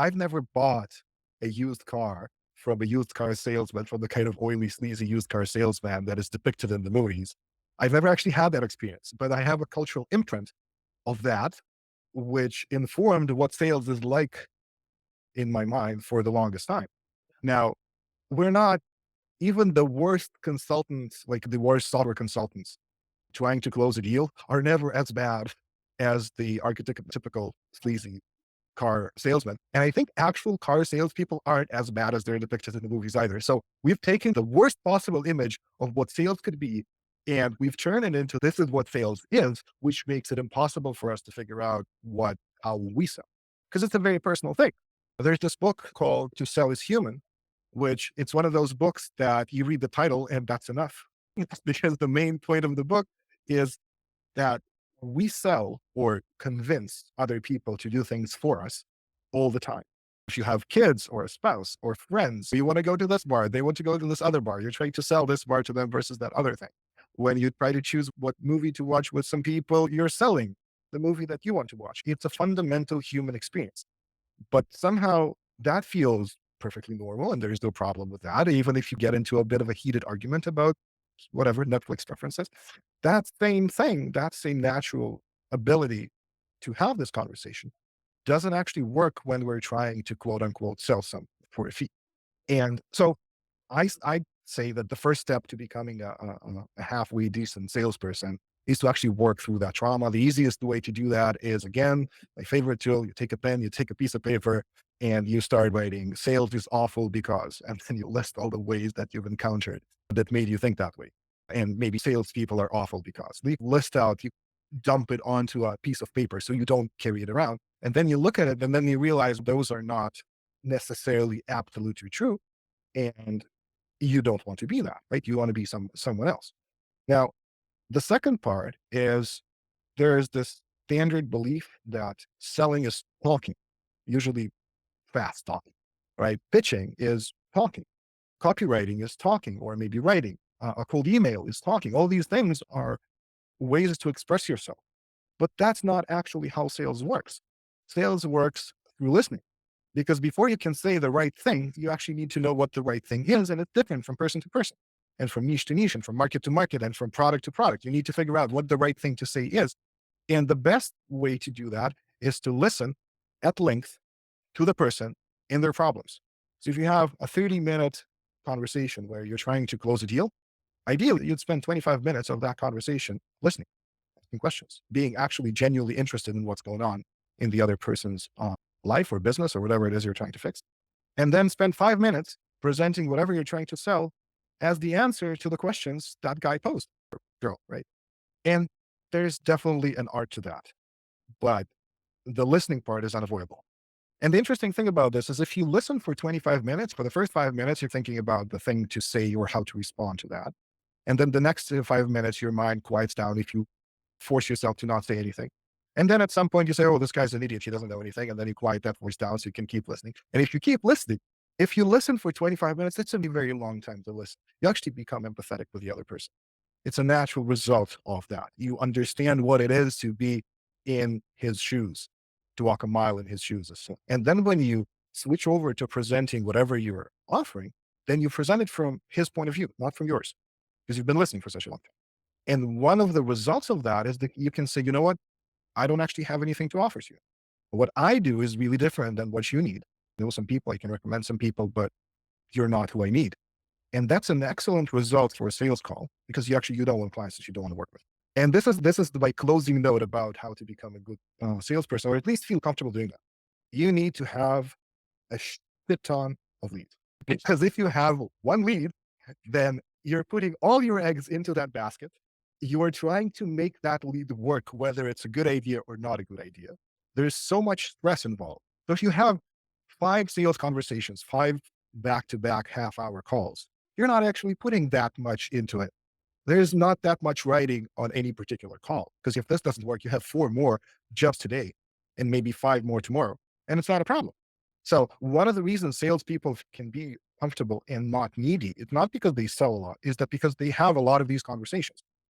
I've never bought a used car from a used car salesman, from the kind of oily, sleazy used car salesman that is depicted in the movies. I've never actually had that experience, but I have a cultural imprint of that, which informed what sales is like in my mind for the longest time. Now, we're not even the worst consultants, like the worst software consultants trying to close a deal are never as bad as the archetypical sleazy car salesman. And I think actual car salespeople aren't as bad as they're depicted in the movies either. So we've taken the worst possible image of what sales could be, and we've turned it into this is what sales is, which makes it impossible for us to figure out how we sell. Because it's a very personal thing. There's this book called To Sell is Human, which it's one of those books that you read the title and that's enough. Because the main point of the book is that we sell or convince other people to do things for us all the time. If you have kids or a spouse or friends, you want to go to this bar, they want to go to this other bar. You're trying to sell this bar to them versus that other thing. When you try to choose what movie to watch with some people, you're selling the movie that you want to watch. It's a fundamental human experience. But somehow that feels perfectly normal and there's no problem with that. Even if you get into a bit of a heated argument about whatever Netflix preferences, that same thing, that same natural ability to have this conversation doesn't actually work when we're trying to quote unquote sell some for a fee. And so I say that the first step to becoming a halfway decent salesperson is to actually work through that trauma. The easiest way to do that is, again, my favorite tool. You take a pen, you take a piece of paper, and you start writing sales is awful because, and then you list all the ways that you've encountered that made you think that way. And maybe salespeople are awful because you list out, you dump it onto a piece of paper so you don't carry it around. And then you look at it and then you realize those are not necessarily absolutely true. And you don't want to be that, right? You want to be someone else. Now, the second part is there's this standard belief that selling is talking, usually fast talking, right? Pitching is talking, copywriting is talking, or maybe writing. A cold email is talking. All these things are ways to express yourself, but that's not actually how sales works. Sales works through listening. Because before you can say the right thing, you actually need to know what the right thing is. And it's different from person to person and from niche to niche and from market to market and from product to product. You need to figure out what the right thing to say is. And the best way to do that is to listen at length to the person and their problems. So if you have a 30-minute conversation where you're trying to close a deal, ideally you'd spend 25 minutes of that conversation listening, asking questions, being actually genuinely interested in what's going on in the other person's life or business or whatever it is you're trying to fix. And then spend 5 minutes presenting whatever you're trying to sell as the answer to the questions that guy posed, or girl, right? And there's definitely an art to that, but the listening part is unavoidable. And the interesting thing about this is if you listen for 25 minutes, for the first 5 minutes, you're thinking about the thing to say or how to respond to that. And then the next 5 minutes, your mind quiets down if you force yourself to not say anything. And then at some point you say, oh, this guy's an idiot. He doesn't know anything. And then you quiet that voice down so you can keep listening. And if you keep listening, if you listen for 25 minutes, it's a very long time to listen. You actually become empathetic with the other person. It's a natural result of that. You understand what it is to be in his shoes, to walk a mile in his shoes. And then when you switch over to presenting whatever you're offering, then you present it from his point of view, not from yours, because you've been listening for such a long time. And one of the results of that is that you can say, you know what? I don't actually have anything to offer to you. What I do is really different than what you need. There are some people I can recommend some people, but you're not who I need. And that's an excellent result for a sales call because you don't want clients that you don't want to work with. And this is my closing note about how to become a good salesperson, or at least feel comfortable doing that. You need to have a shit ton of leads, because if you have one lead, then you're putting all your eggs into that basket. You are trying to make that lead work, whether it's a good idea or not a good idea. There's so much stress involved. So if you have 5 sales conversations, 5 back-to-back half-hour calls, you're not actually putting that much into it. There's not that much writing on any particular call, because if this doesn't work, you have 4 more just today and maybe 5 more tomorrow, and it's not a problem. So one of the reasons salespeople can be comfortable and not needy, it's not because they sell a lot, is that because they have a lot of these conversations.